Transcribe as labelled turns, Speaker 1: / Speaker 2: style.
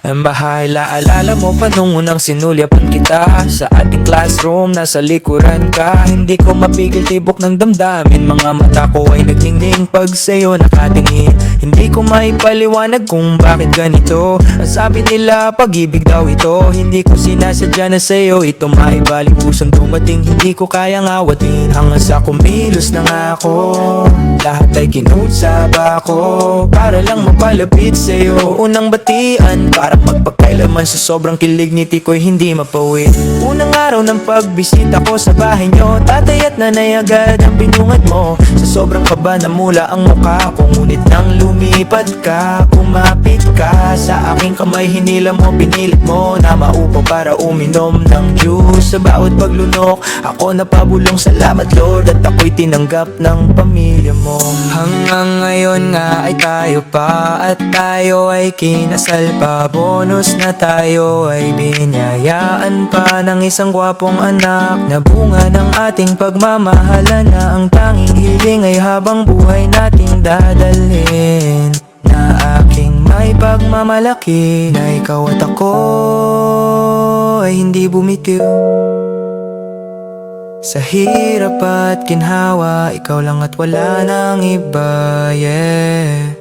Speaker 1: Ang bahala, alala mo pa nung unang sinulyapan kita sa ating classroom, nasa likuran ka. Hindi ko mapigil tibok ng damdamin, mga mata ko ay nagningning pag sa'yo nakatingin. Hindi ko maipaliwanag kung bakit ganito. Ang sabi nila pag-ibig daw ito, hindi ko sinasadya na sa'yo ito maibalik. Pusang dumating, hindi ko kayang awatin. Hanggang sa kumilos na nga ako, lahat ay kinusap ako para lang mapalapit sa'yo. Unang batian, parang magpagkailaman sa sobrang kilig, ngiti ko'y hindi mapawid. Unang araw ng pagbisita ko sa bahay nyo, tatay at nanay agad ang binungad mo. Sa sobrang kaba na mula ang mukha ko, ngunit nang lumipat ka, kumapit ka sa aking kamay, hinila mo, pinilit mo na maupo para uminom ng juice. Sa bawat paglunok, ako napabulong, salamat Lord, at ako'y tinanggap ng pamilya mo. Hanggang ngayon nga ay tayo pa, at tayo ay kinasal pa. Bonus na tayo ay biniyayaan pa ng isang gwapong anak na bunga ng ating pagmamahalan, na ang tanging hiling ay habang buhay nating dadalhin, na aking may pagmamalaki, na ikaw at ako ay hindi bumitiw. Sa hirap at ginhawa, ikaw lang at wala nang iba, yeah.